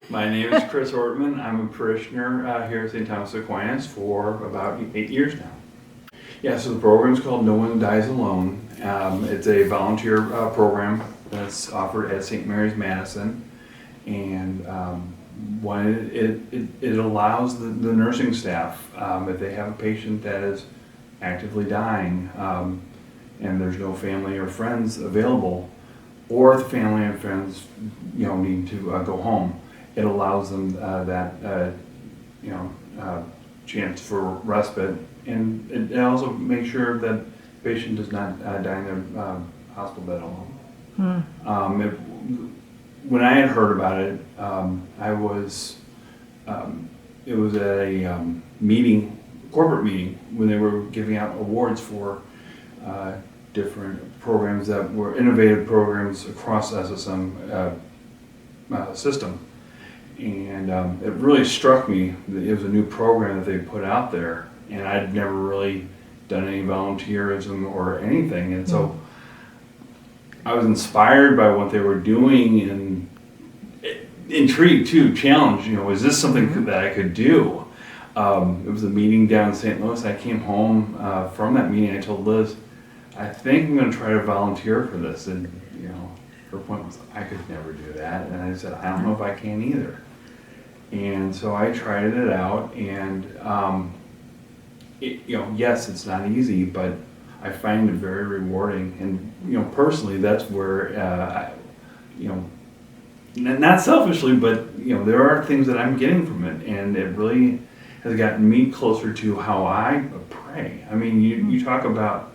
My name is Chris Ortman. I'm a parishioner here at St. Thomas Aquinas for about 8 years now. Yeah, so the program is called No One Dies Alone. It's a volunteer program that's offered at St. Mary's Madison, and it allows the nursing staff, if they have a patient that is actively dying and there's no family or friends available, or if the family and friends need to go home, it allows them that chance for respite, and it also makes sure that the patient does not die in their hospital bed alone. When I had heard about it, it was at a corporate meeting, when they were giving out awards for different programs that were innovative programs across SSM system. And it really struck me that it was a new program that they put out there, and I'd never really done any volunteerism or anything, and so I was inspired by what they were doing and intrigued too, challenged. Is this something that I could do? It was a meeting down in St. Louis. I came home from that meeting. I told Liz, I think I'm going to try to volunteer for this, and her point was, I could never do that, and I said, I don't know if I can either. And so I tried it out, and yes, it's not easy, but I find it very rewarding. And personally, that's where not selfishly, but there are things that I'm getting from it, and it really has gotten me closer to how I pray. I mean, you talk about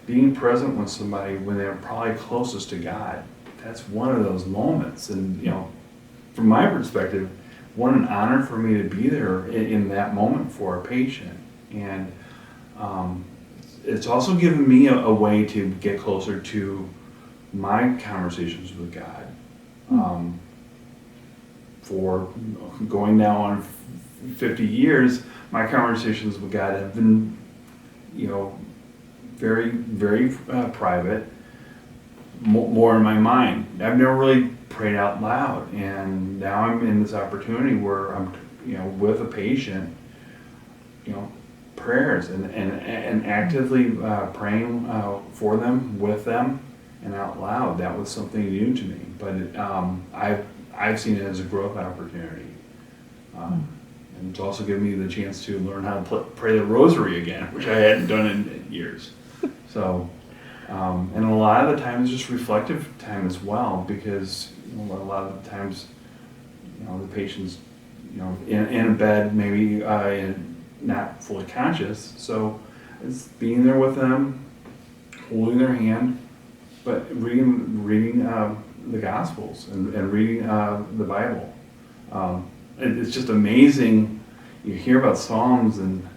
being present with somebody when they're probably closest to God. That's one of those moments, and from my perspective, what an honor for me to be there in that moment for a patient. And it's also given me a way to get closer to my conversations with God. For going now on 50 years, my conversations with God have been, very, very private, more in my mind. I've never really prayed out loud, and now I'm in this opportunity where I'm, with a patient, prayers and actively praying for them, with them, and out loud. That was something new to me, but I've seen it as a growth opportunity. And it's also given me the chance to learn how to pray the rosary again, which I hadn't done in years. So, and a lot of the times just reflective time as well, because a lot of the times, the patient's, in a bed, maybe not fully conscious. So it's being there with them, holding their hand, but reading the Gospels and reading the Bible. It's just amazing. You hear about Psalms, and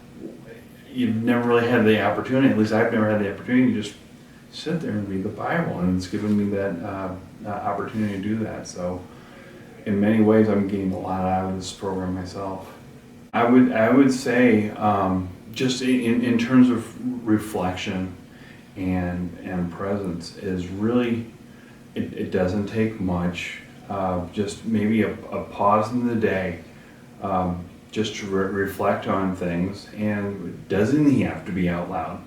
you've never really had the opportunity, at least I've never had the opportunity, to just sit there and read the Bible, and it's given me that opportunity to do that. So in many ways, I'm getting a lot out of this program myself. I would say, just in terms of reflection and presence, is really, it doesn't take much. Just maybe a pause in the day, just to reflect on things, and it doesn't have to be out loud,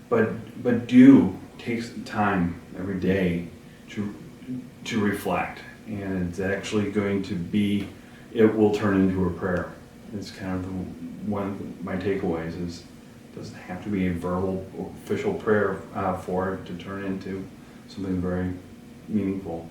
but do take some time every day to reflect, and it's actually going to be, it will turn into a prayer. It's kind of one of my takeaways is, it doesn't have to be a verbal official prayer for it to turn into something very meaningful.